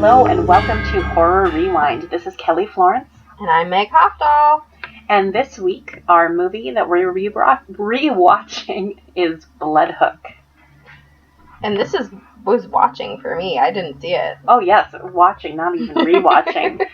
Hello and welcome to Horror Rewind. This is Kelly Florence. And I'm Meg Hofdahl. And this week, our movie that we're rewatching is Bloodhook. And this was watching for me. I didn't see it. Oh yes, watching, not even rewatching.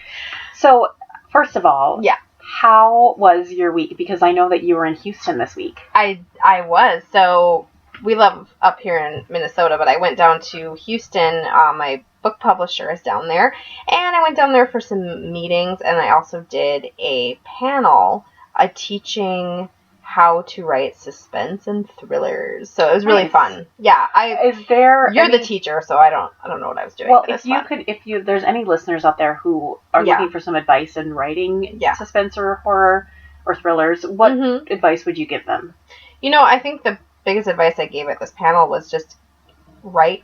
So, first of all, yeah. How was your week? Because I know that you were in Houston this week. I was. So, we live up here in Minnesota, but I went down to Houston. My book publisher is down there, and I went down there for some meetings, and I also did a panel teaching how to write suspense and thrillers. So it was really fun. Yeah, you're the teacher, so I don't know what I was doing. Well, if there's any listeners out there who are looking for some advice in writing suspense or horror or thrillers, what advice would you give them? You know, I think the biggest advice I gave at this panel was just write.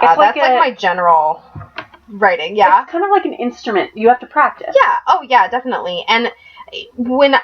That's like my general writing, yeah. It's kind of like an instrument. You have to practice. Yeah, oh yeah, definitely. And when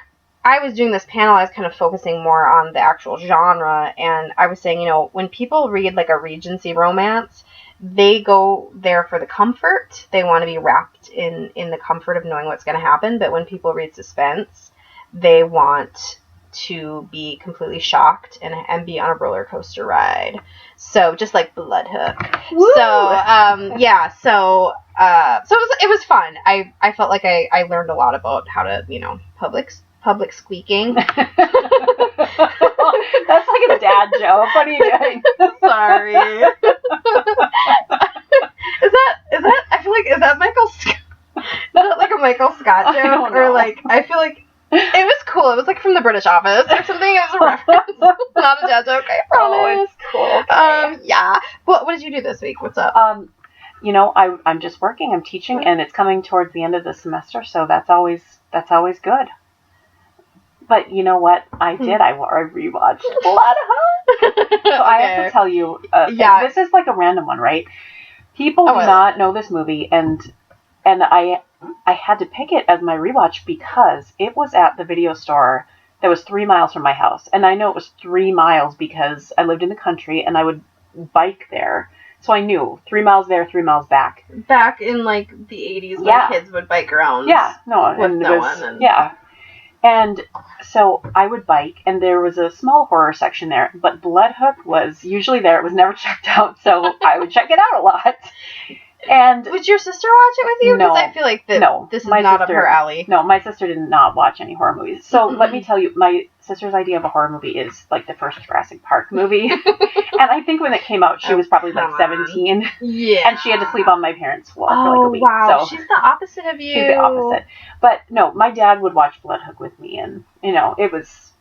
I was doing this panel, I was kind of focusing more on the actual genre, and I was saying, you know, when people read like a Regency romance, they go there for the comfort. They want to be wrapped in the comfort of knowing what's going to happen, but when people read suspense, they want to be completely shocked and be on a roller coaster ride. So just like Bloodhook. Woo! So it was fun. I felt like I learned a lot about how to, you know, public squeaking. That's like a dad joke. What are you doing? Sorry. Is that I feel like, is that Michael Scott? Is that like a Michael Scott joke? Or like, I feel like it was cool. It was like from the British Office or something. It was a reference. Not a dad joke, I promise. Oh, it's cool. Okay. Yeah. What did you do this week? What's up? You know, I'm just working. I'm teaching, and it's coming towards the end of the semester, so that's always good. But you know what I did? I rewatched Bloodhook. So I have to tell you, this is like a random one, right? People do not know this movie, and I had to pick it as my rewatch because it was at the video store that was 3 miles from my house. And I know it was 3 miles because I lived in the country and I would bike there. So I knew 3 miles there, 3 miles back. Back in like the 80s when kids would bike around. Yeah, yeah. And so I would bike, and there was a small horror section there, but Bloodhook was usually there. It was never checked out, so I would check it out a lot. And would your sister watch it with you? No. Because I feel like this is not up her alley. No, my sister did not watch any horror movies. So let me tell you, my sister's idea of a horror movie is like the first Jurassic Park movie. And I think when it came out, she was probably like 17. Yeah. And she had to sleep on my parents' floor for like a week. Wow. So she's the opposite of you. She's the opposite. But no, my dad would watch Bloodhook with me, and you know, it was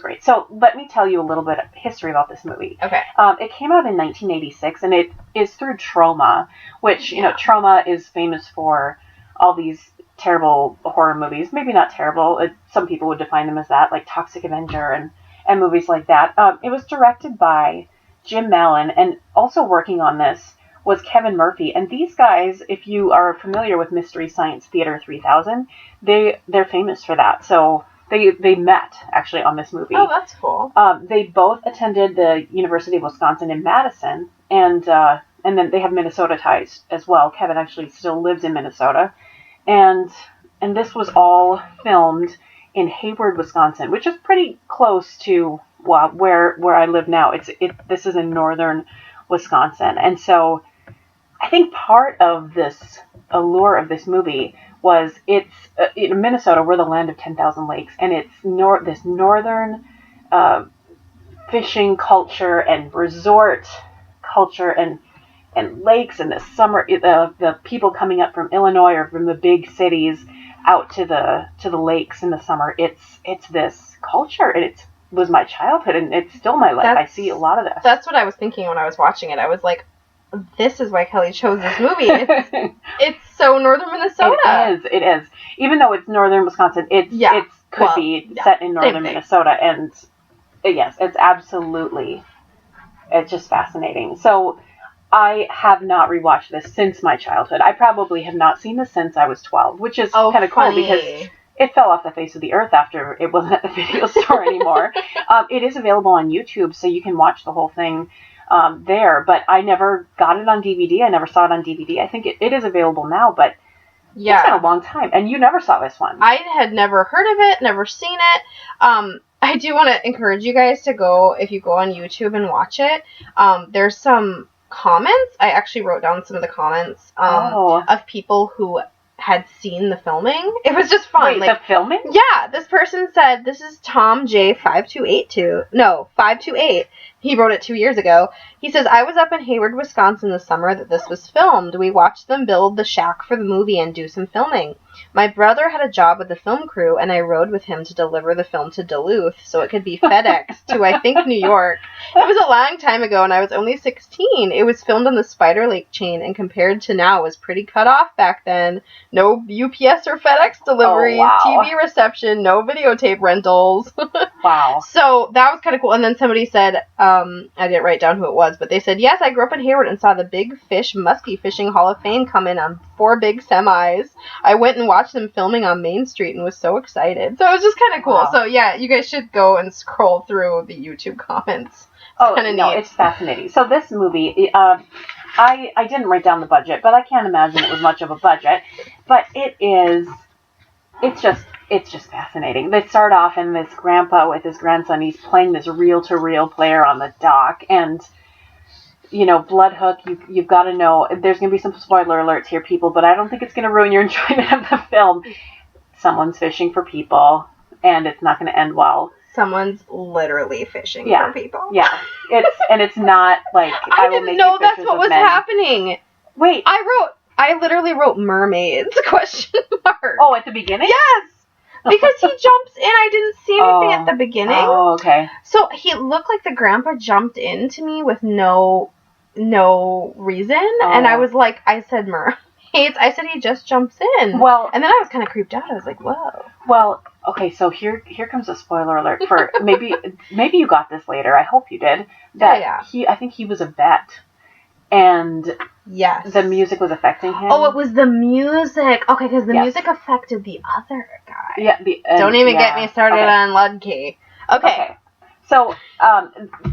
great. So let me tell you a little bit of history about this movie. Okay. It came out in 1986, and it is through Troma, which, you know, Troma is famous for all these terrible horror movies. Maybe not terrible. Some people would define them as that, like Toxic Avenger and movies like that. It was directed by Jim Mallon, and also working on this was Kevin Murphy. And these guys, if you are familiar with Mystery Science Theater 3000, they're famous for that. So They met, actually, on this movie. Oh, that's cool. They both attended the University of Wisconsin in Madison, and then they have Minnesota ties as well. Kevin actually still lives in Minnesota. And this was all filmed in Hayward, Wisconsin, which is pretty close to where I live now. This is in northern Wisconsin. And so I think part of this allure of this movie was it's in Minnesota, we're the land of 10,000 lakes, and it's this northern fishing culture and resort culture and lakes, and the summer, the people coming up from Illinois or from the big cities out to the lakes in the summer. It's this culture, and it was my childhood, and it's still my life. I see a lot of this. That's what I was thinking when I was watching it. I was like, this is why Kelly chose this movie. It's so northern Minnesota. It is. Even though it's northern Wisconsin, it could be set in northern Minnesota. And yes, it's just fascinating. So I have not rewatched this since my childhood. I probably have not seen this since I was 12, which is kind of cool because it fell off the face of the earth after it wasn't at the video store anymore. It is available on YouTube, so you can watch the whole thing. there, but I never got it on DVD. I never saw it on DVD. I think it is available now, but it's been a long time. And you never saw this one. I had never heard of it, never seen it. I do want to encourage you guys to go, if you go on YouTube and watch it, there's some comments. I actually wrote down some of the comments of people who had seen the filming. It was just fun. Wait, the filming? Yeah, this person said, this is Tom J5282. 528. He wrote it 2 years ago. He says, I was up in Hayward, Wisconsin the summer that this was filmed. We watched them build the shack for the movie and do some filming. My brother had a job with the film crew, and I rode with him to deliver the film to Duluth so it could be FedEx to, I think, New York. It was a long time ago, and I was only 16. It was filmed on the Spider Lake chain, and compared to now, was pretty cut off back then. No UPS or FedEx deliveries, TV reception, no videotape rentals. Wow. So that was kind of cool. And then somebody said, I didn't write down who it was, but they said, yes, I grew up in Hayward and saw the Big Fish Muskie Fishing Hall of Fame come in on 4 big semis. I went and watched them filming on Main Street and was so excited. So it was just kind of cool. Wow. So yeah, you guys should go and scroll through the YouTube comments. It's fascinating. So this movie, I didn't write down the budget, but I can't imagine it was much of a budget. But it's just fascinating. They start off in this grandpa with his grandson. He's playing this reel-to-reel player on the dock, and Bloodhook, you've got to know, there's going to be some spoiler alerts here, people, but I don't think it's going to ruin your enjoyment of the film. Someone's fishing for people, and it's not going to end well. Someone's literally fishing for people. Yeah. It's not like I didn't know that's what was happening. Wait. I literally wrote mermaids, question mark. Oh, at the beginning? Yes. Because he jumps in. I didn't see anything at the beginning. Oh, okay. So he looked like the grandpa jumped into me with no reason. Oh. And I was like, I said mermaids. I said he just jumps in. Well, and then I was kind of creeped out. I was like, whoa. Well, okay, so here comes a spoiler alert for maybe you got this later. I hope you did. That I think he was a vet. And yes, the music was affecting him. Oh, it was the music. Okay, because the music affected the other guy. Yeah. Don't even get me started on Ludke. Okay. So,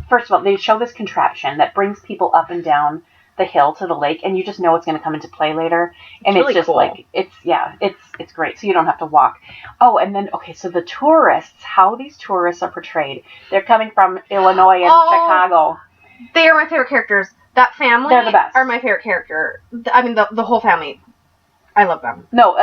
first of all, they show this contraption that brings people up and down the hill to the lake, and you just know it's going to come into play later. And it's really just cool. Like it's great. So you don't have to walk. Oh, and then so the tourists, how these tourists are portrayed. They're coming from Illinois and Chicago. They are my favorite characters. That family They're the best. Are my favorite character. I mean, the whole family. I love them. No,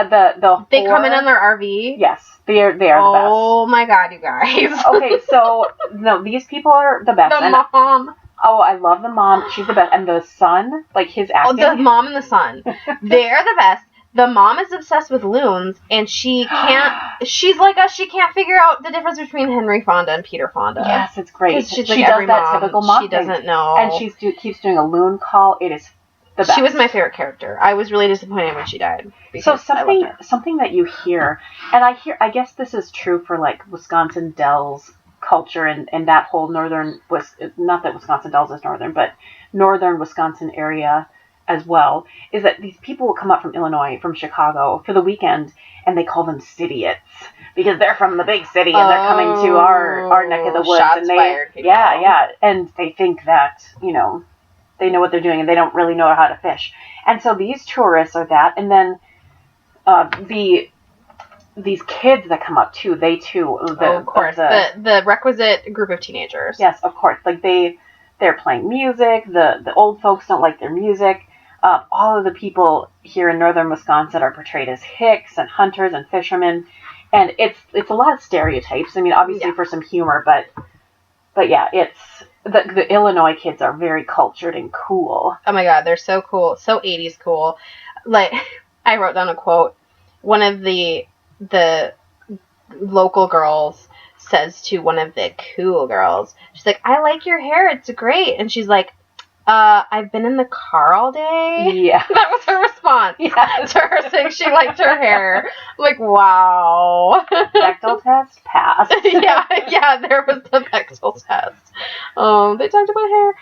they come in their RV. Yes, they are the best. Oh my god, you guys. Okay, so no, these people are the best. The mom. Oh, I love the mom. She's the best. And the son, like his acting. Oh, the mom and the son. They're the best. The mom is obsessed with loons, and she's like us, she can't figure out the difference between Henry Fonda and Peter Fonda. Yes, it's great. She does that typical mom She doesn't know. And she keeps doing a loon call. It is the best. She was my favorite character. I was really disappointed when she died. So something that you hear, and I guess this is true for like Wisconsin Dells culture and that whole northern, not that Wisconsin Dells is northern, but northern Wisconsin area as well, is that these people will come up from Illinois, from Chicago for the weekend, and they call them cityots because they're from the big city and they're coming to our neck of the woods. Shots and fired, and they think that they know what they're doing and they don't really know how to fish. And so these tourists are that, and then these kids that come up too, they too. Of course, the requisite group of teenagers. Yes, of course. Like they're playing music. The old folks don't like their music. All of the people here in northern Wisconsin are portrayed as hicks and hunters and fishermen, and it's a lot of stereotypes. I mean, obviously for some humor, but yeah, it's the Illinois kids are very cultured and cool. Oh my god, they're so cool, so 80s cool. Like I wrote down a quote. One of the local girls says to one of the cool girls, she's like, "I like your hair, it's great," and she's like, I've been in the car all day. Yeah. That was her response to her saying she liked her hair. I'm like, wow. Bechdel test passed. yeah, there was the Bechdel test. They talked about hair.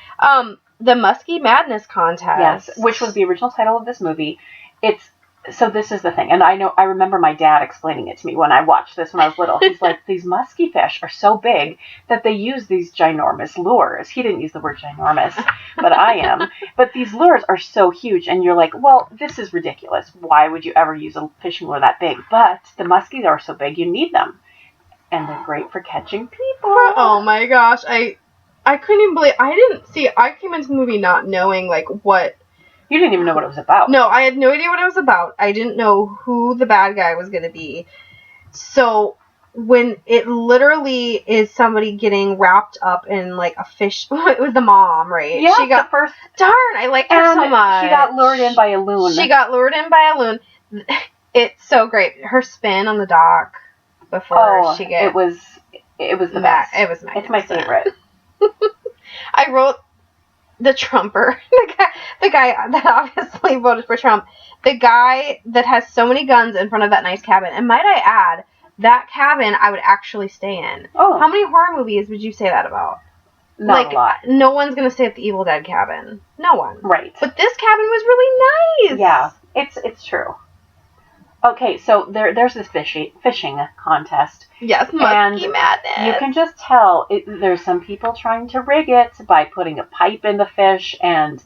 The Muskie Madness Contest. Yes, which was the original title of this movie. It's So this is the thing, and I remember my dad explaining it to me when I watched this when I was little. He's like, these musky fish are so big that they use these ginormous lures. He didn't use the word ginormous, but I am. But these lures are so huge, and you're like, well, this is ridiculous. Why would you ever use a fishing lure that big? But the muskies are so big, you need them. And they're great for catching people. Oh my gosh, I couldn't even believe, I came into the movie not knowing, like, what. You didn't even know what it was about. No, I had no idea what it was about. I didn't know who the bad guy was going to be. So, when it literally is somebody getting wrapped up in, like, a fish... It was the mom, right? Yeah, she got, the first... Darn, I liked her so much. She got lured in by a loon. It's so great. Her spin on the dock before she gets... It was the best. It was magnificent. It's my favorite. I wrote... The Trumper, the guy that obviously voted for Trump, the guy that has so many guns in front of that nice cabin. And might I add, that cabin I would actually stay in. Oh. How many horror movies would you say that about? Not a lot. No one's going to stay at the Evil Dead cabin. No one. Right. But this cabin was really nice. Yeah, it's true. Okay, so there's this fishing contest. Yes, musky madness. You can just tell there's some people trying to rig it by putting a pipe in the fish, and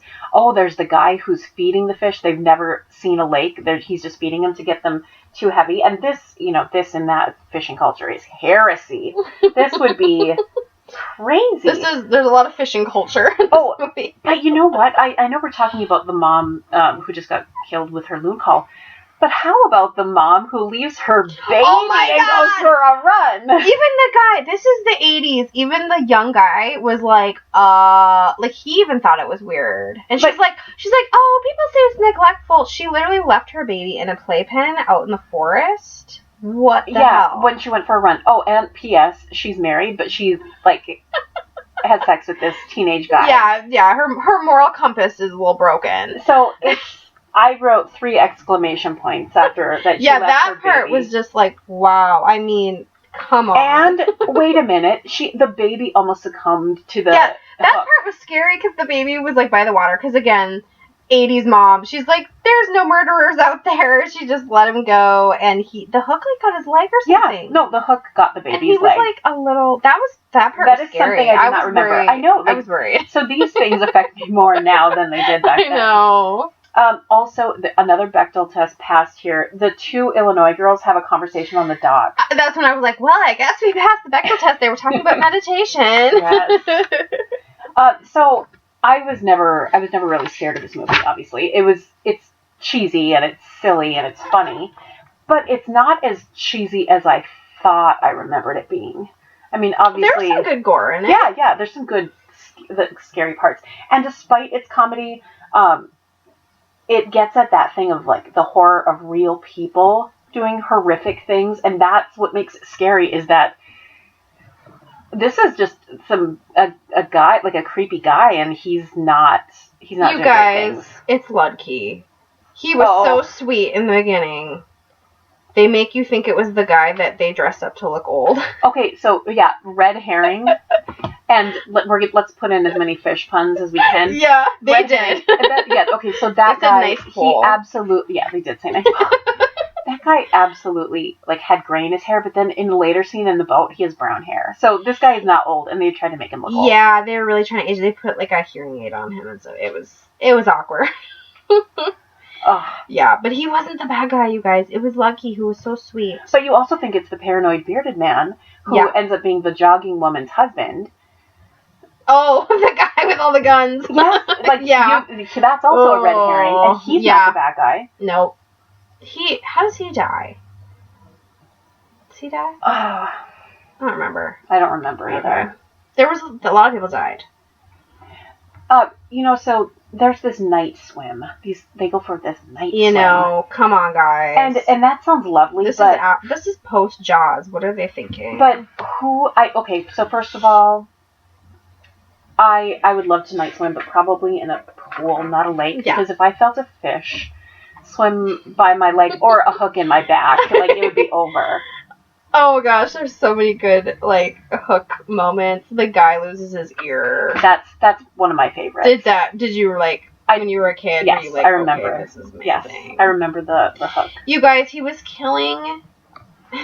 there's the guy who's feeding the fish. They've never seen a lake. He's just feeding them to get them too heavy. And this in that fishing culture is heresy. This would be crazy. There's a lot of fishing culture in this movie. But you know what? I know we're talking about the mom who just got killed with her loon call. But how about the mom who leaves her baby and goes for a run? Even the guy, this is the 80s, even the young guy was like he even thought it was weird. And she's like, oh, people say it's neglectful. She literally left her baby in a playpen out in the forest. What the hell? When she went for a run. Oh, and P.S., she's married, but she, had sex with this teenage guy. Yeah, her moral compass is a little broken. So I wrote 3 exclamation points after that. She left that her part baby. was just like, wow. I mean, come on. And wait a minute, the baby almost succumbed to the. Yeah, that hook. part was scary because the baby was like by the water. Because again, 80s mom, she's like, there's no murderers out there. She just let him go, and the hook got his leg or something. Yeah, no, the hook got the baby's and he was leg. like a little. That part that was is scary. Something I did not remember. Worried. I know. I was worried. So these things affect me more now than they did back then. I know. Also, another Bechdel test passed here. The 2 Illinois girls have a conversation on the dock. That's when I was like, well, I guess we passed the Bechdel test. They were talking about meditation. Yes. So I was never really scared of this movie, obviously. It's cheesy and it's silly and it's funny, but it's not as cheesy as I thought I remembered it being. I mean, obviously... There's some good gore in it. Yeah, there's some good scary parts. And despite its comedy... it gets at that thing of the horror of real people doing horrific things, and that's what makes it scary. Is that this is just a guy, a creepy guy, and he's not. You doing guys, things. It's Ludke. He was so sweet in the beginning. They make you think it was the guy that they dressed up to look old. Okay, so yeah, red herring. And let's put in as many fish puns as we can. Yeah, they did. Okay, so that guy, nice he absolutely, they did say nice. That guy absolutely, had gray in his hair, but then in the later scene in the boat, he has brown hair. So this guy is not old, and they tried to make him look old. Yeah, they were really trying to age. They put, a hearing aid on him, and so it was awkward. Oh. Yeah, but he wasn't the bad guy, you guys. It was Lucky, who was so sweet. But you also think it's the paranoid bearded man, who ends up being the jogging woman's husband. Oh, the guy with all the guns. Yes, that's also a red herring, and he's not the bad guy. Nope. How does he die? Does he die? I don't remember. I don't remember either. There was a lot of people died. So there's this night swim. They go for this night swim. Come on, guys. And that sounds lovely. This is post Jaws. What are they thinking? But so first of all, I would love to night swim, but probably in a pool, not a lake. Yeah. Because if I felt a fish swim by my leg or a hook in my back, it would be over. Oh gosh, there's so many good hook moments. The guy loses his ear. That's one of my favorites. Did you when you were a kid? Yes, were you like, I remember. Okay, this is amazing. Yes, I remember the hook. You guys, he was killing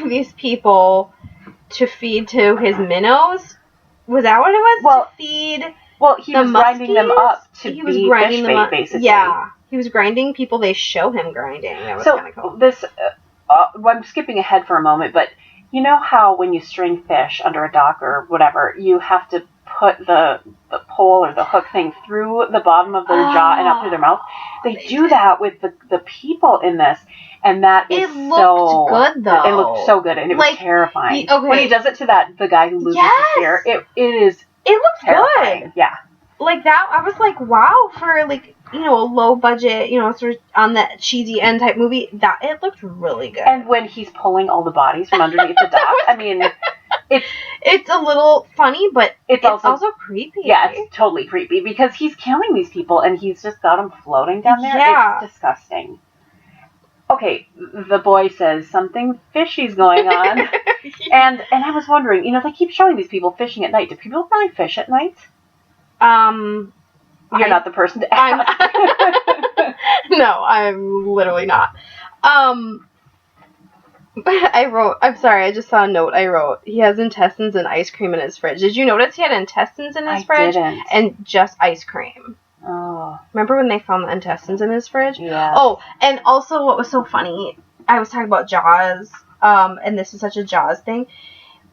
these people to feed to his minnows. Was that what it was? Well, to feed. Well, he was muskies? grinding them up to be fish bait, basically. Yeah, he was grinding people. They show him grinding. That was kind of cool. This, I'm skipping ahead for a moment, but you know how when you string fish under a dock or whatever, you have to put the pole or the hook thing through the bottom of their jaw and up through their mouth? They do that with the people in this, and that is looked good, though. It looked so good, and it was terrifying. When he does it to the guy who loses his ear, it looked terrifying. Good. Yeah. Like that, I was like, wow, for like, a low budget, sort of on the cheesy end type movie, that it looked really good. And when he's pulling all the bodies from underneath the dock, I mean, it's a little funny, but it's also creepy. Yeah, it's totally creepy because he's killing these people and he's just got them floating down there. Yeah. It's disgusting. Okay, the boy says something fishy's going on. and I was wondering, they keep showing these people fishing at night. Do people really fish at night? You're not the person to ask. No, I'm literally not. I'm sorry, I just saw a note I wrote. He has intestines and ice cream in his fridge. Did you notice he had intestines in his fridge? Didn't. And just ice cream. Oh. Remember when they found the intestines in his fridge? Yeah. Oh, and also what was so funny, I was talking about Jaws, and this is such a Jaws thing,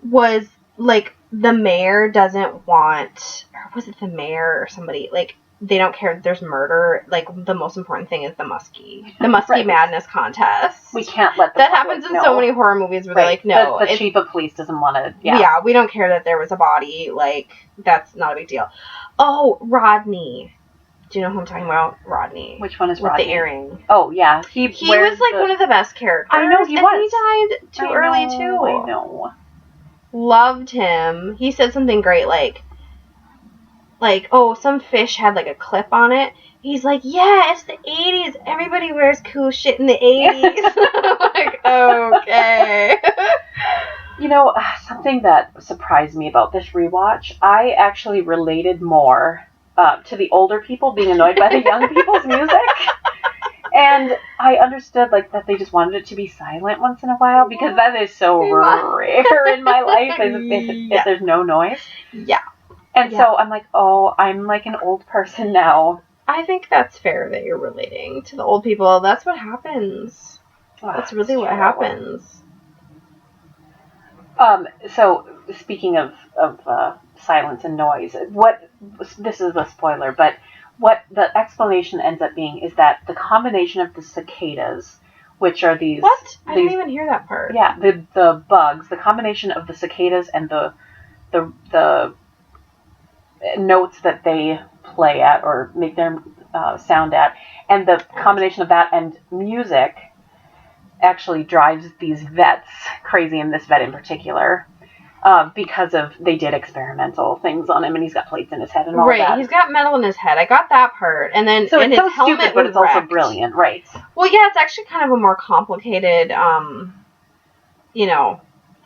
was, like, the mayor doesn't want, or was it the mayor or somebody, like, they don't care that there's murder. Like, the most important thing is the Muskie. The Muskie Madness contest. We can't let that happens in so many horror movies where they're like, no. The chief of police doesn't want to, Yeah, we don't care that there was a body. Like, that's not a big deal. Oh, Rodney. Do you know who I'm talking about? Rodney. Which one is Rodney? With the earring. Oh, yeah. He was, like, one of the best characters. I know, he was. He died too early, too. I know. Loved him. He said something great, like, oh, some fish had, like, a clip on it. He's like, yeah, it's the 80s. Everybody wears cool shit in the 80s. I'm like, okay. Something that surprised me about this rewatch, I actually related more to the older people being annoyed by the young people's music. And I understood, like, that they just wanted it to be silent once in a while, because that is so rare in my life, if there's no noise. Yeah. And so I'm like, oh, I'm like an old person now. I think that's fair that you're relating to the old people. That's what happens. That's really what happens. So speaking of silence and noise, this is a spoiler, but what the explanation ends up being is that the combination of the cicadas, which are these... What? I didn't even hear that part. Yeah, the bugs, the combination of the cicadas and the notes that they play at or make their sound at, and the combination of that and music actually drives these vets crazy, in this vet in particular, because they did experimental things on him, and he's got plates in his head and all that. Right, he's got metal in his head. I got that part. And then so it's his so stupid, but it's also brilliant, right? Well, yeah, it's actually kind of a more complicated,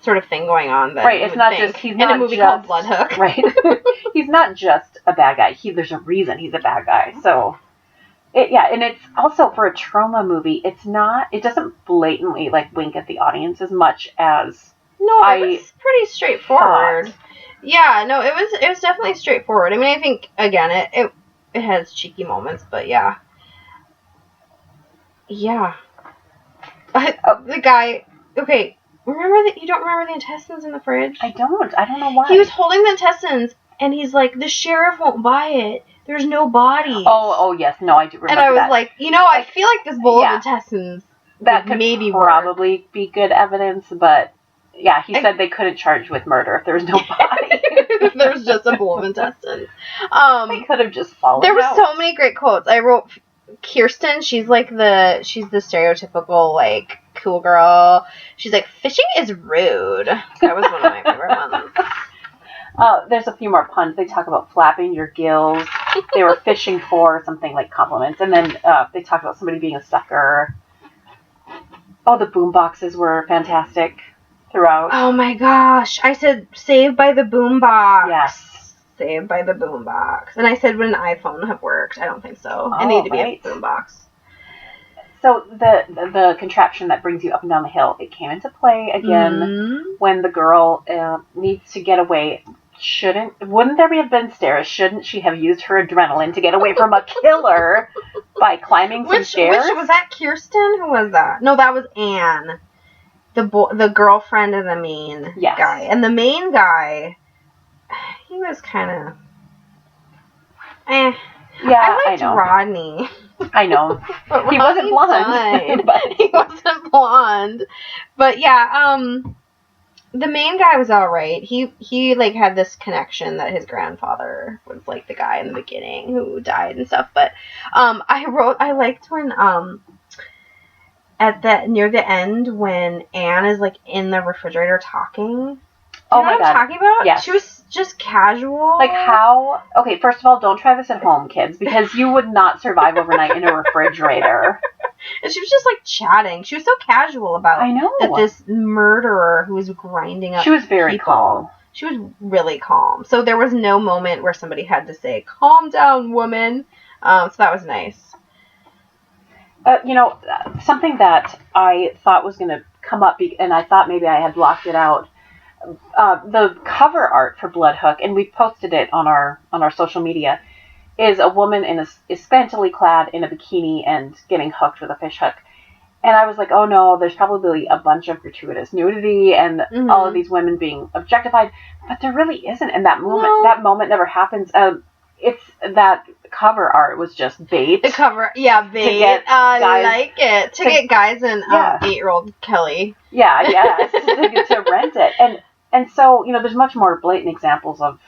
sort of thing going on. Right, it's not just... He's not in a movie called Blood Hook. Right. He's not just a bad guy. There's a reason he's a bad guy, so... and it's also, for a Troma movie, it doesn't blatantly, like, wink at the audience as much as... No, it was pretty straightforward. Yeah, no, it was definitely straightforward. I mean, I think, again, it has cheeky moments, but yeah. Yeah. The guy... Okay, remember that you don't remember the intestines in the fridge? I don't know why. He was holding the intestines, and he's like, the sheriff won't buy it. There's no bodies. Oh, yes. No, I do remember that. And I was like, I feel like this bowl of intestines that could maybe probably be good evidence, but yeah, he said they couldn't charge with murder if there was no body. If there was just a bowl of intestines. They could have just followed There were so many great quotes. I wrote Kirsten, she's the stereotypical, like, cool girl. She's like, fishing is rude. That was one of my favorite ones. There's a few more puns. They talk about flapping your gills. They were fishing for something like compliments. And then they talk about somebody being a sucker. Oh, the boom boxes were fantastic throughout. Oh my gosh. I said Saved by the Boombox. Yes. Saved by the Boombox. And I said, would an iPhone have worked? I don't think so. It needed to be a boombox. So the contraption that brings you up and down the hill, it came into play again when the girl needs to get away. Wouldn't there have been stairs? Shouldn't she have used her adrenaline to get away from a killer by climbing some stairs? Was that Kirsten? Who was that? No, that was Anne. The girlfriend of the main guy. And the main guy, he was kind of... Yeah, I know. Rodney. I know. He wasn't blonde. He wasn't blonde. But yeah, the main guy was alright. He like had this connection that his grandfather was like the guy in the beginning who died and stuff. But I liked when near the end when Anne is like in the refrigerator talking. Do you know what I'm talking about? Yes. She was just casual. Like how... Okay, first of all, don't try this at home, kids, because you would not survive overnight in a refrigerator. And she was just, like, chatting. She was so casual about that this murderer who was grinding up She was very people. calm. She was really calm. So there was no moment where somebody had to say, calm down, woman. So that was nice. Something that I thought was going to come up, and I thought maybe I had blocked it out, the cover art for Blood Hook, and we posted it on our social media, is a woman is scantily clad in a bikini and getting hooked with a fish hook. And I was like, oh no, there's probably a bunch of gratuitous nudity and all of these women being objectified, but there really isn't. And that moment never happens. It's that cover art was just bait. The cover, bait. I like it. To get guys in 8-year-old Kelly. Yeah, to rent it. And so, there's much more blatant examples of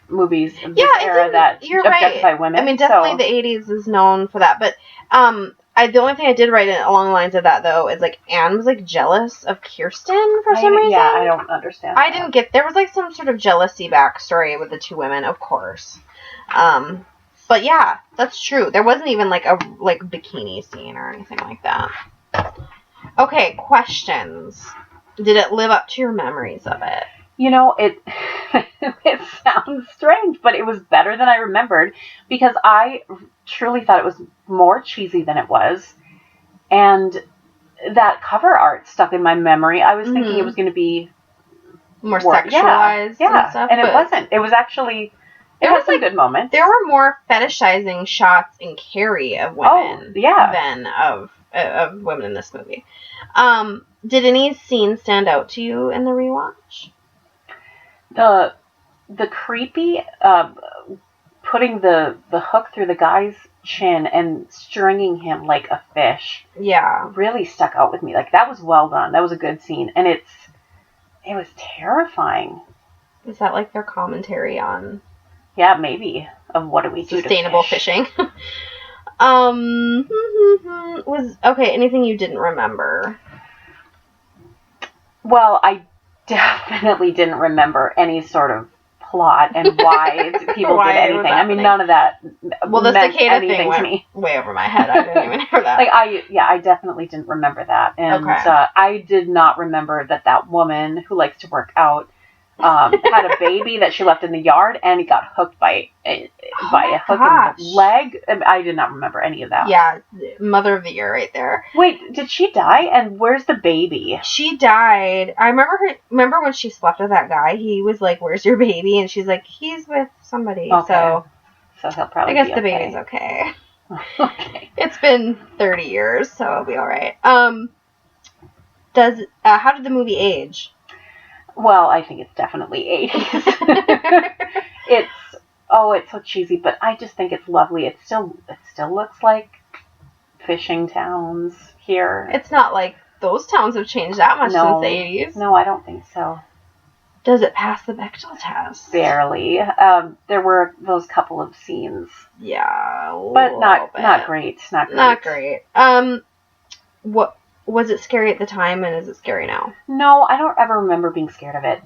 movies of this era that objectify women. I mean, definitely the 80s is known for that. But the only thing I did write along the lines of that, though, is, like, Anne was, like, jealous of Kirsten for some reason. Yeah, I don't understand I didn't get... There was, like, some sort of jealousy backstory with the two women, of course. But, yeah, that's true. There wasn't even, like, a bikini scene or anything like that. Okay, questions. Did it live up to your memories of it? It sounds strange, but it was better than I remembered because I truly thought it was more cheesy than it was. And that cover art stuck in my memory. I was thinking it was going to be more sexualized and stuff. And it wasn't. It was actually... It had some good moments. There were more fetishizing shots in Carrie of women than of women in this movie. Did any scenes stand out to you in the rewatch? The creepy putting the hook through the guy's chin and stringing him like a fish. Yeah, really stuck out with me. Like that was well done. That was a good scene, and it was terrifying. Is that like their commentary on? Yeah, maybe of what do we do sustainable to fish? Fishing. Anything you didn't remember? Well, I definitely didn't remember any sort of plot and why people did anything. I mean, none of that the cicada thing went to me. Way over my head. I didn't even hear that. I definitely didn't remember that. And I did not remember that woman who likes to work out had a baby that she left in the yard, and he got hooked by a hook in the leg. I did not remember any of that. Yeah, mother of the year right there. Wait, did she die? And where's the baby? She died. I remember when she slept with that guy. He was like, "Where's your baby?" And she's like, "He's with somebody." Okay. So he'll probably. I guess the baby's okay. Okay. It's been 30 years, so it'll be all right. How did the movie age? Well, I think it's definitely 80s. It's so cheesy, but I just think it's lovely. It still looks like fishing towns here. It's not like those towns have changed that much since the 80s. No, I don't think so. Does it pass the Bechdel test? Barely. There were those couple of scenes. Yeah, but not great. Not great. What was it scary at the time, and is it scary now? No, I don't ever remember being scared of it.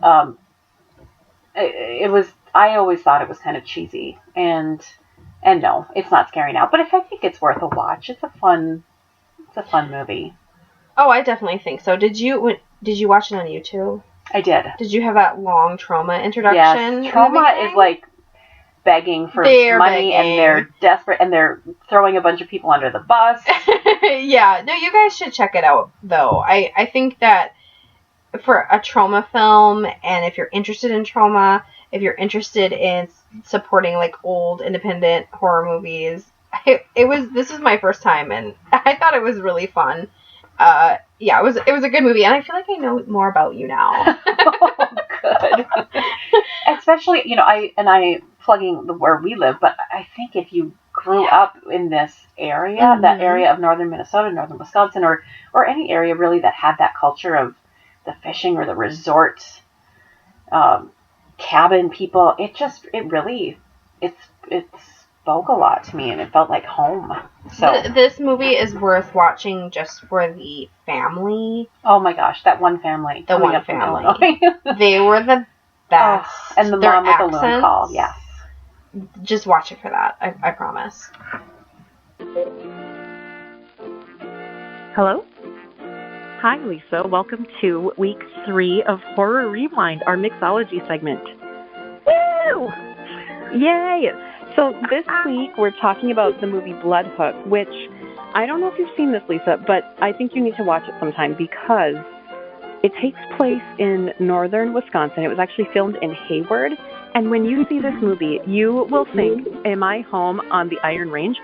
It was. I always thought it was kind of cheesy, and no, it's not scary now. But I think it's worth a watch. It's a fun movie. Oh, I definitely think so. Did you watch it on YouTube? I did. Did you have that long Troma introduction? Yes, Troma is like begging for They're money, begging. and they're desperate, and they're throwing a bunch of people under the bus. Yeah, no, you guys should check it out, though. I think that for a Troma film, and if you're interested in Troma, if you're interested in supporting like old independent horror movies, this was my first time, and I thought it was really fun. Yeah, it was a good movie, and I feel like I know more about you now. Oh, good. Especially, you know, I plugging where we live, but I think if you grew up in this area, that area of northern Minnesota, northern Wisconsin, or any area really that had that culture of the fishing or the resort cabin people, it spoke a lot to me, and it felt like home. So this movie is worth watching just for the family. Oh my gosh, that one family. The one family. They were the best. Oh, and the mom with the loon call, yes. Just watch it for that, I promise. Hello? Hi, Lisa. Welcome to week 3 of Horror Rewind, our mixology segment. Woo! Yay! So this week we're talking about the movie Blood Hook, which I don't know if you've seen this, Lisa, but I think you need to watch it sometime because it takes place in northern Wisconsin. It was actually filmed in Hayward. And when you see this movie, you will think, am I home on the Iron Range?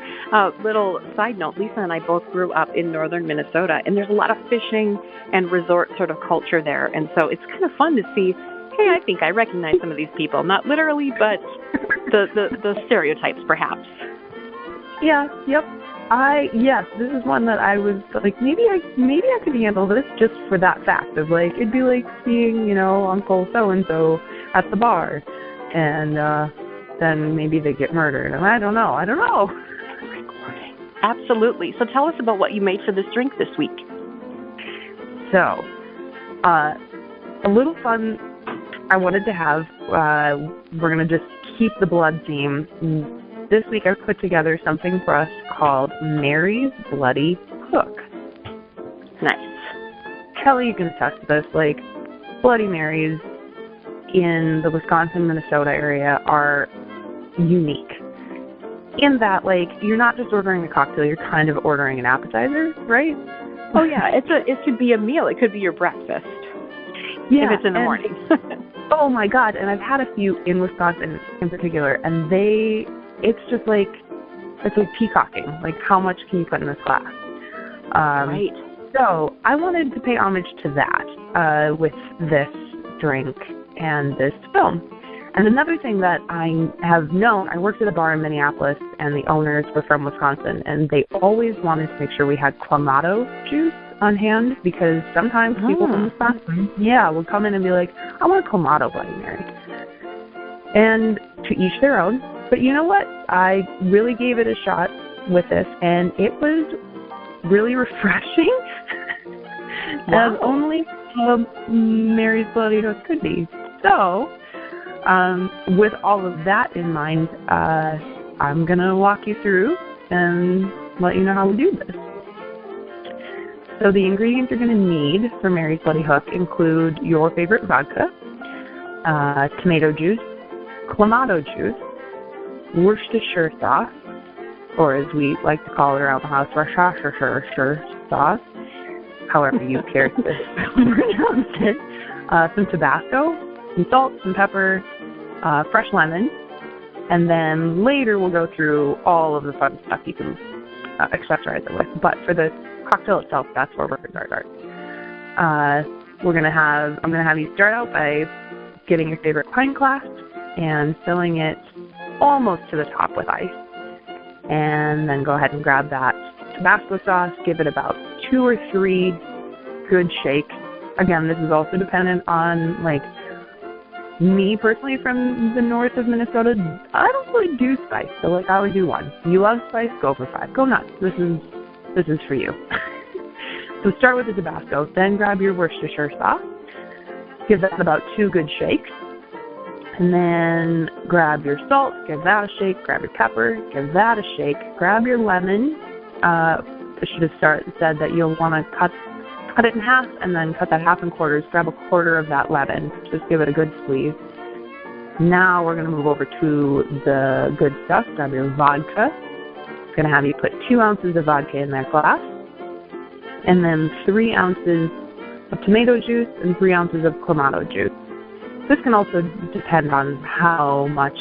Little side note, Lisa and I both grew up in northern Minnesota, and there's a lot of fishing and resort sort of culture there. And so it's kind of fun to see, hey, I think I recognize some of these people. Not literally, but the stereotypes, perhaps. Yeah, yep. Yes, this is one that I was like, maybe I could handle this just for that fact of like, it'd be like seeing, you know, Uncle so-and-so at the bar. And then maybe they get murdered. And I don't know. Absolutely. So tell us about what you made for this drink this week. So, a little fun I wanted to have. We're going to just keep the blood theme. This week I put together something for us called Mary's Bloody Hook. Nice. Kelly, you can attest to this. Like, Bloody Marys in the Wisconsin-Minnesota area are unique in that, like, you're not just ordering a cocktail, you're kind of ordering an appetizer, right? Oh, yeah. It could be a meal. It could be your breakfast. Yeah, if it's in the morning. Oh, my God. And I've had a few in Wisconsin in particular, and it's just like, it's like peacocking. Like, how much can you put in this glass? Right. So I wanted to pay homage to that with this drink and this film. And another thing that I have known, I worked at a bar in Minneapolis, and the owners were from Wisconsin, and they always wanted to make sure we had Clamato juice on hand, because sometimes people from Wisconsin, would come in and be like, I want a Clamato Bloody Mary. And to each their own. But you know what? I really gave it a shot with this, and it was really refreshing, as only Mary's Bloody Hook could be. So, with all of that in mind, I'm going to walk you through and let you know how we do this. So the ingredients you're going to need for Mary's Bloody Hook include your favorite vodka, tomato juice, Clamato juice, Worcestershire sauce, or as we like to call it around the house, Worcestershire sauce, however you care to pronounce it, some Tabasco, some salt, some pepper, fresh lemon, and then later we'll go through all of the fun stuff you can accessorize it with. But for the cocktail itself, that's where we're going to start. I'm going to have you start out by getting your favorite pint glass and filling it almost to the top with ice. And then go ahead and grab that Tabasco sauce, give it about 2 or 3 good shakes. Again, this is also dependent on, like, me personally from the north of Minnesota. I don't really do spice, so, like, I would do 1. You love spice? Go for 5. Go nuts. This is for you. So start with the Tabasco, then grab your Worcestershire sauce, give that about 2 good shakes, and then grab your salt, give that a shake, grab your pepper, give that a shake, grab your lemon. I should have said that you'll want to cut it in half and then cut that half in quarters. Grab a quarter of that lemon. Just give it a good squeeze. Now we're going to move over to the good stuff. Grab your vodka. It's going to have you put 2 ounces of vodka in that glass, and then 3 ounces of tomato juice and 3 ounces of clamato juice. This can also depend on how much.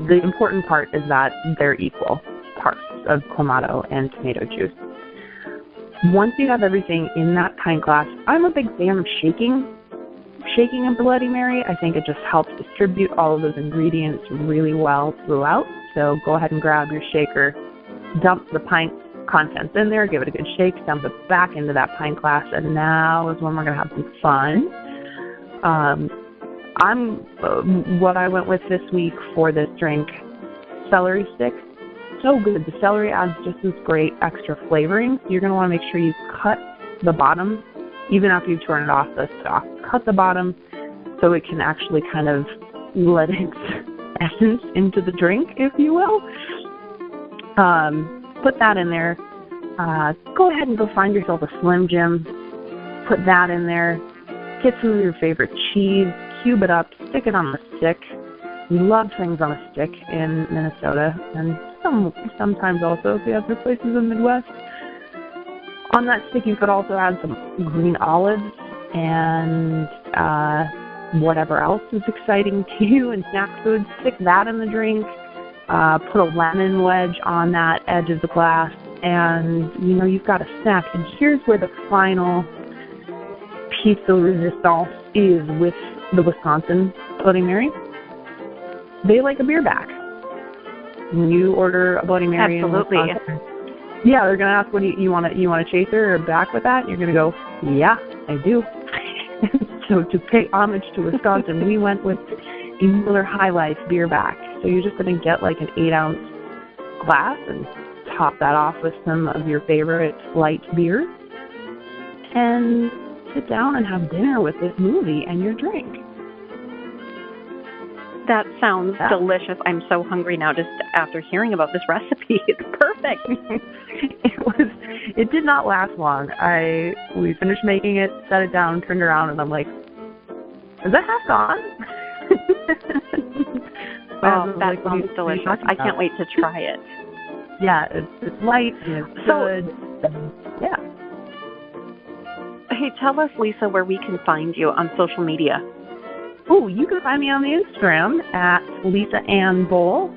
The important part is that they're equal parts of clamato and tomato juice. Once you have everything in that pint glass, I'm a big fan of shaking a Bloody Mary. I think it just helps distribute all of those ingredients really well throughout. So go ahead and grab your shaker, dump the pint contents in there, give it a good shake, dump it back into that pint glass, and now is when we're going to have some fun. What I went with this week for this drink, celery sticks. So good. The celery adds just this great extra flavoring. So you're going to want to make sure you cut the bottom, even after you turn it off the stock. Cut the bottom so it can actually kind of let its essence into the drink, if you will. Put that in there. Go ahead and go find yourself a Slim Jim. Put that in there. Get some of your favorite cheese. Cube it up. Stick it on the stick. We love things on a stick in Minnesota, and sometimes also if you have other places in the Midwest. On that stick, you could also add some green olives and whatever else is exciting to you in snack food. Stick that in the drink. Put a lemon wedge on that edge of the glass, and you've got a snack. And here's where the final piece de resistance is with the Wisconsin Bloody Mary. They like a beer back. When you order a Bloody Mary in Wisconsin, yeah, they're gonna ask, "What do you want a chaser or back with that?" And you're gonna go, "Yeah, I do." So to pay homage to Wisconsin, we went with a Miller High Life beer back. So you're just gonna get like an 8-ounce glass and top that off with some of your favorite light beer, and sit down and have dinner with this movie and your drink. That sounds delicious. I'm so hungry now just after hearing about this recipe. It's perfect. It did not last long. We finished making it, set it down, turned around, and I'm like, is that half gone? That sounds delicious. I can't wait to try it. Yeah, it's light and it's good. Yeah. Hey, tell us, Lisa, where we can find you on social media. Oh, you can find me on the Instagram at Lisa Ann Bowl,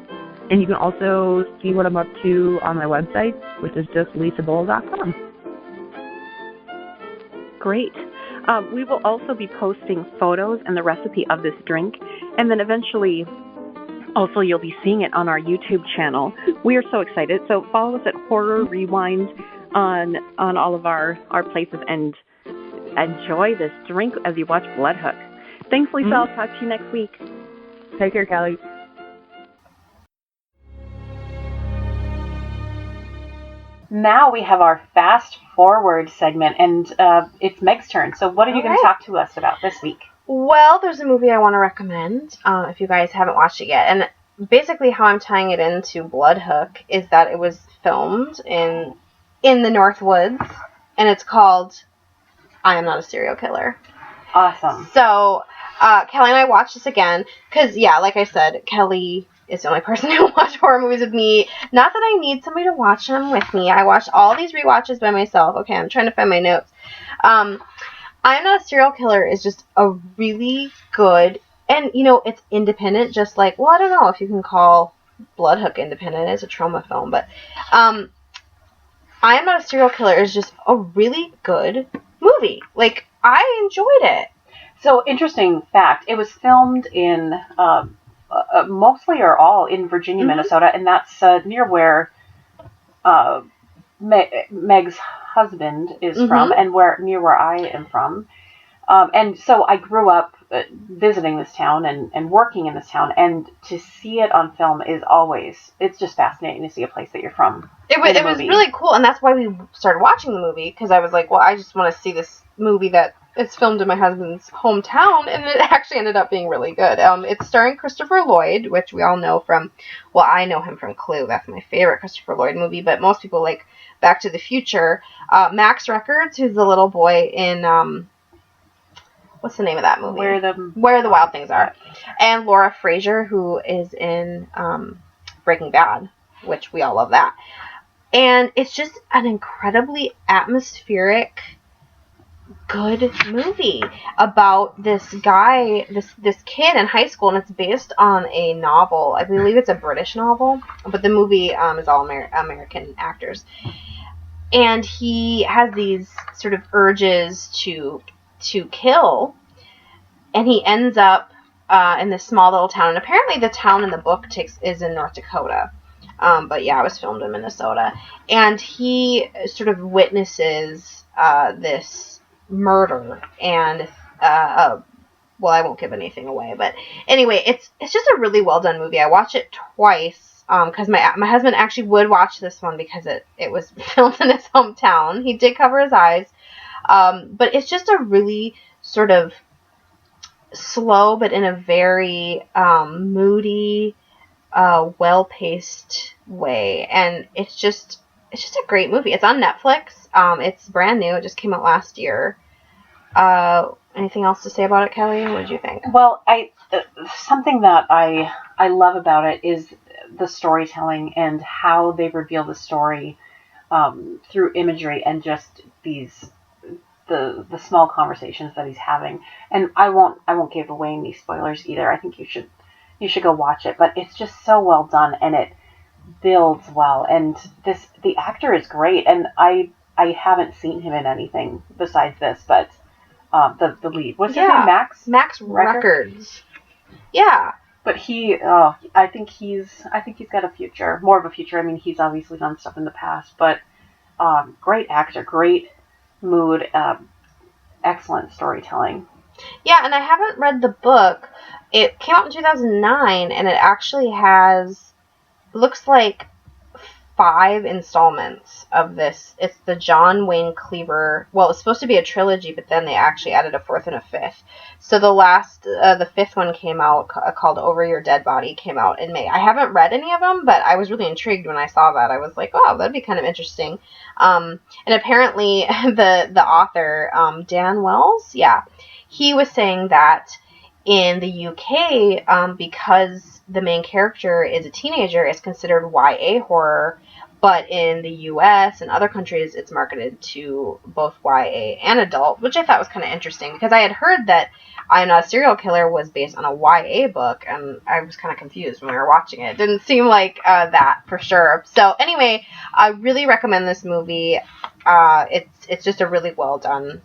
and you can also see what I'm up to on my website, which is just lisabowl.com. Great. We will also be posting photos and the recipe of this drink, and then eventually also you'll be seeing it on our YouTube channel. We are so excited. So follow us at Horror Rewind on all of our places, and enjoy this drink as you watch Bloodhook. Thanks, Lisa. I'll talk to you next week. Take care, Kelly. Now we have our fast forward segment, and it's Meg's turn. So what are you going to talk to us about this week? Well, there's a movie I want to recommend if you guys haven't watched it yet. And basically how I'm tying it into Bloodhook is that it was filmed in the North Woods, and it's called I Am Not a Serial Killer. Awesome. So Kelly and I watched this again because, yeah, like I said, Kelly is the only person who watched horror movies with me. Not that I need somebody to watch them with me. I watched all these rewatches by myself. Okay, I'm trying to find my notes. I Am Not a Serial Killer is just a really good, and, it's independent, just like, well, I don't know if you can call Bloodhook independent. It's a Troma film, but I Am Not a Serial Killer is just a really good movie. Like, I enjoyed it. So, interesting fact, it was filmed in mostly or all in Virginia, Minnesota, and that's near where Meg's husband is from, and near where I am from. And so I grew up visiting this town and working in this town, and to see it on film is it's just fascinating to see a place that you're from. It was really cool, and that's why we started watching the movie, because I was like, well, I just want to see this movie that it's filmed in my husband's hometown, and it actually ended up being really good. It's starring Christopher Lloyd, which we all know from, well, I know him from Clue. That's my favorite Christopher Lloyd movie, but most people like Back to the Future. Max Records, who's the little boy in What's the name of that movie? Where the Wild Things Are. And Laura Fraser, who is in Breaking Bad, which we all love that. And it's just an incredibly atmospheric, good movie about this guy, this kid in high school, and it's based on a novel. I believe it's a British novel, but the movie is all American actors. And he has these sort of urges to kill, and he ends up in this small little town. And apparently the town in the book is in North Dakota. But yeah, it was filmed in Minnesota. And he sort of witnesses this murder. And, well, I won't give anything away. But anyway, it's just a really well done movie. I watched it twice because my husband actually would watch this one because it was filmed in his hometown. He did cover his eyes. But it's just a really sort of slow, but in a very moody, well-paced way, and it's just a great movie. It's on Netflix. It's brand new. It just came out last year. Anything else to say about it, Kelly? What did you think? Well, something that I love about it is the storytelling and how they reveal the story through imagery and just the small conversations that he's having. And I won't give away any spoilers either. I think you should go watch it. But it's just so well done, and it builds well. And the actor is great. And I haven't seen him in anything besides this, but the lead. What's his name? Max Records. Yeah. But I think he's got a future, more of a future. I mean, he's obviously done stuff in the past, but great actor, great mood, excellent storytelling. Yeah, and I haven't read the book. It came out in 2009, and it actually looks like 5 installments of this. It's the John Wayne Cleaver. Well, it's supposed to be a trilogy, but then they actually added a 4th and a 5th. So the 5th one came out called Over Your Dead Body, came out in May. I haven't read any of them, but I was really intrigued when I saw that. I was like, oh, that'd be kind of interesting. And apparently the author, Dan Wells, he was saying that in the UK, because the main character is a teenager, it's considered YA horror, but in the US and other countries, it's marketed to both YA and adult, which I thought was kind of interesting, because I had heard that I'm Not a Serial Killer was based on a YA book, and I was kind of confused when we were watching it. It didn't seem like that for sure. So anyway, I really recommend this movie. It's just a really well done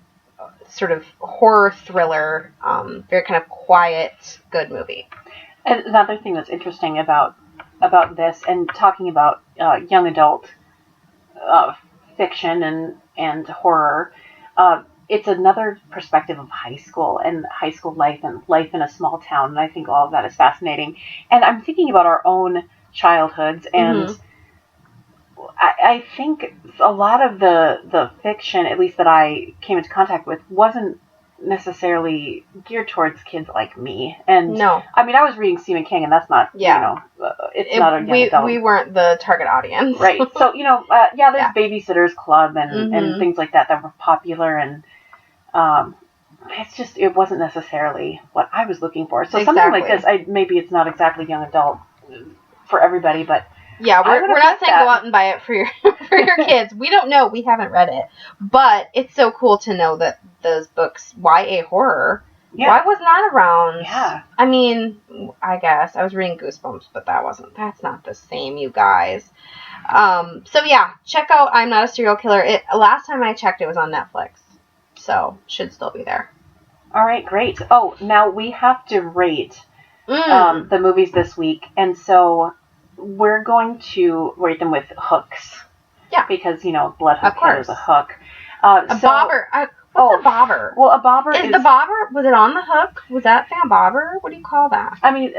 sort of horror thriller, very kind of quiet, good movie. And another thing that's interesting about this, and talking about young adult fiction and horror, it's another perspective of high school and high school life and life in a small town, and I think all of that is fascinating. And I'm thinking about our own childhoods, and I think a lot of the fiction, at least that I came into contact with, wasn't necessarily geared towards kids like me. And no, I mean, I was reading Stephen King, and that's not, it's not a young adult. We weren't the target audience. Right. So, there's Babysitter's Club and things like that were popular, and it wasn't necessarily what I was looking for. So something like this, maybe it's not exactly young adult for everybody, but yeah, we're not saying go out and buy it for your kids. We don't know. We haven't read it. But it's so cool to know that those books, YA horror, why wasn't that around? Yeah. I mean, I guess I was reading Goosebumps, but that's not the same, you guys. So yeah, check out I'm Not a Serial Killer. Last time I checked, it was on Netflix. So should still be there. All right, great. Oh, now we have to rate the movies this week. And so we're going to rate them with hooks. Yeah. Because, Blood Hook Kid is a hook. Bobber. What's a bobber? Well, a bobber is... the bobber, was it on the hook? Was that thing a bobber? What do you call that? I mean,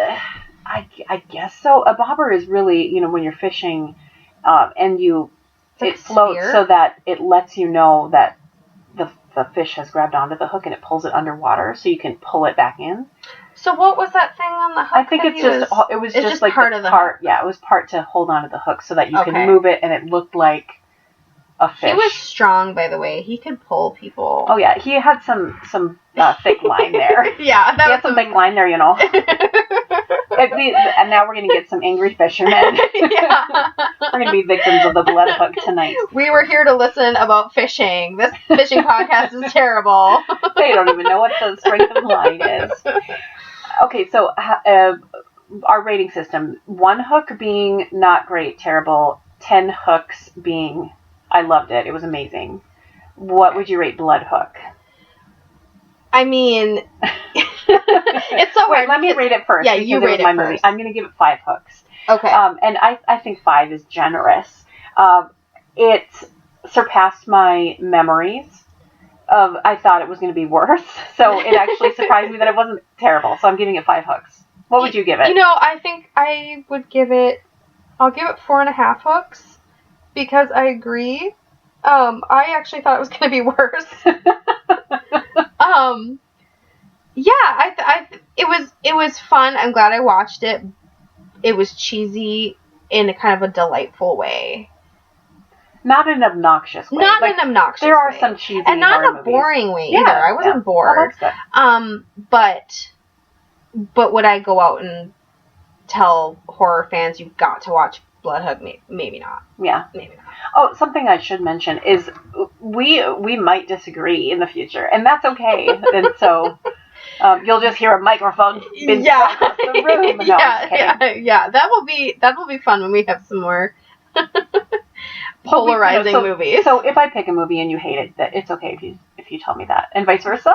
I guess so. A bobber is really, when you're fishing and it floats so that it lets you know that the fish has grabbed onto the hook and it pulls it underwater so you can pull it back in. So what was that thing on the hook? I think it was just like part of the hook. Yeah, it was part to hold onto the hook so that you can move it, and it looked like a fish. He was strong, by the way. He could pull people. Oh yeah, he had some thick line there. Yeah, he had some thick line there, you know. And now we're gonna get some angry fishermen. Yeah. We're gonna be victims of the blood hook tonight. We were here to listen about fishing. This fishing podcast is terrible. They don't even know what the strength of line is. Okay, so our rating system: 1 hook being not great, terrible; 10 hooks being I loved it. It was amazing. What would you rate Blood Hook? I mean, it's so hard. Wait, let me rate it first. Yeah, you rate it first. Movie. I'm going to give it 5 hooks. Okay. And I think 5 is generous. It surpassed my memories of, I thought it was going to be worse. So it actually surprised me that it wasn't terrible. So I'm giving it 5 hooks. What would you give it? You know, I think I would give it, I'll give it 4.5 hooks. Because I agree. I actually thought it was going to be worse. Yeah, it was fun. I'm glad I watched it. It was cheesy in a kind of a delightful way. Not in an obnoxious way. Not in an obnoxious way. There are some cheesy and not in a movies. boring way either. I wasn't bored. Oh, but would I go out and tell horror fans you've got to watch Blood Hook? Maybe not. Yeah. Maybe not. Oh, something I should mention is we might disagree in the future, and that's okay. And so you'll just hear a microphone across the room. No, yeah. That will be fun when we have some more polarizing movies. So if I pick a movie and you hate it, it's okay if you tell me that, and vice versa.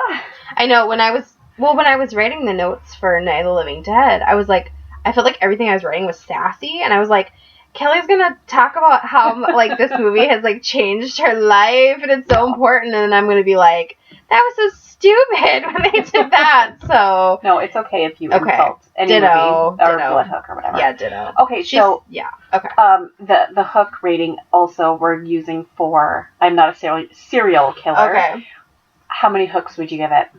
I know when I was writing the notes for Night of the Living Dead, I was like, I felt like everything I was writing was sassy, and I was like, Kelly's gonna talk about how like this movie has like changed her life and it's so important, and I'm gonna be like, that was so stupid when they did that. So no, it's okay if you insult any movie or Blood Hook or whatever. Yeah, ditto. Okay, so yeah, okay. The hook rating also we're using for I'm Not a Serial Killer. Okay. How many hooks would you give it?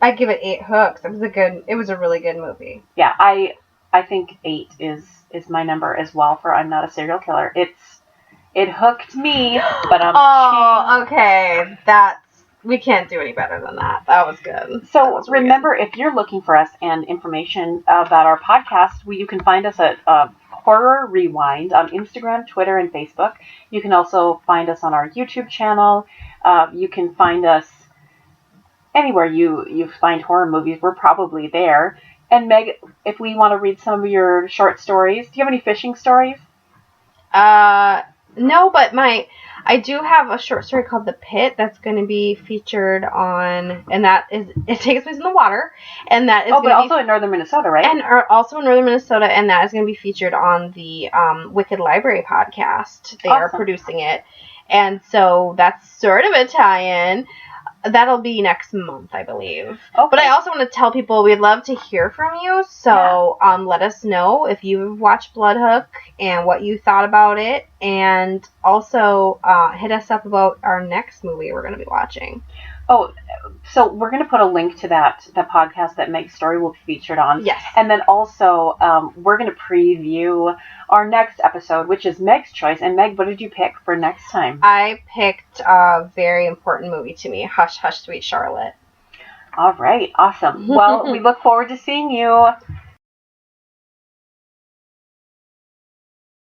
I'd give it 8 hooks. It was a really good movie. Yeah, I think 8 is my number as well for I'm Not a Serial Killer. It hooked me, but okay. We can't do any better than that. That was good. So remember, if you're looking for us and information about our podcast, you can find us at Horror Rewind on Instagram, Twitter, and Facebook. You can also find us on our YouTube channel. You can find us anywhere you find horror movies. We're probably there. And Meg, if we want to read some of your short stories, do you have any fishing stories? No, but I do have a short story called The Pit that's going to be featured on, and it takes place in the water, and that is also in northern Minnesota, right? And also in northern Minnesota, and that is going to be featured on the Wicked Library podcast. They are producing it, and so that's sort of a tie-in. That'll be next month, I believe. Okay. But I also want to tell people we'd love to hear from you. So let us know if you've watched Blood Hook and what you thought about it. And also hit us up about our next movie we're going to be watching. Oh, so we're going to put a link to the podcast that Meg's story will be featured on. Yes. And then also we're going to preview our next episode, which is Meg's choice. And Meg, what did you pick for next time? I picked a very important movie to me, Hush, Hush, Sweet Charlotte. All right. Awesome. Well, we look forward to seeing you.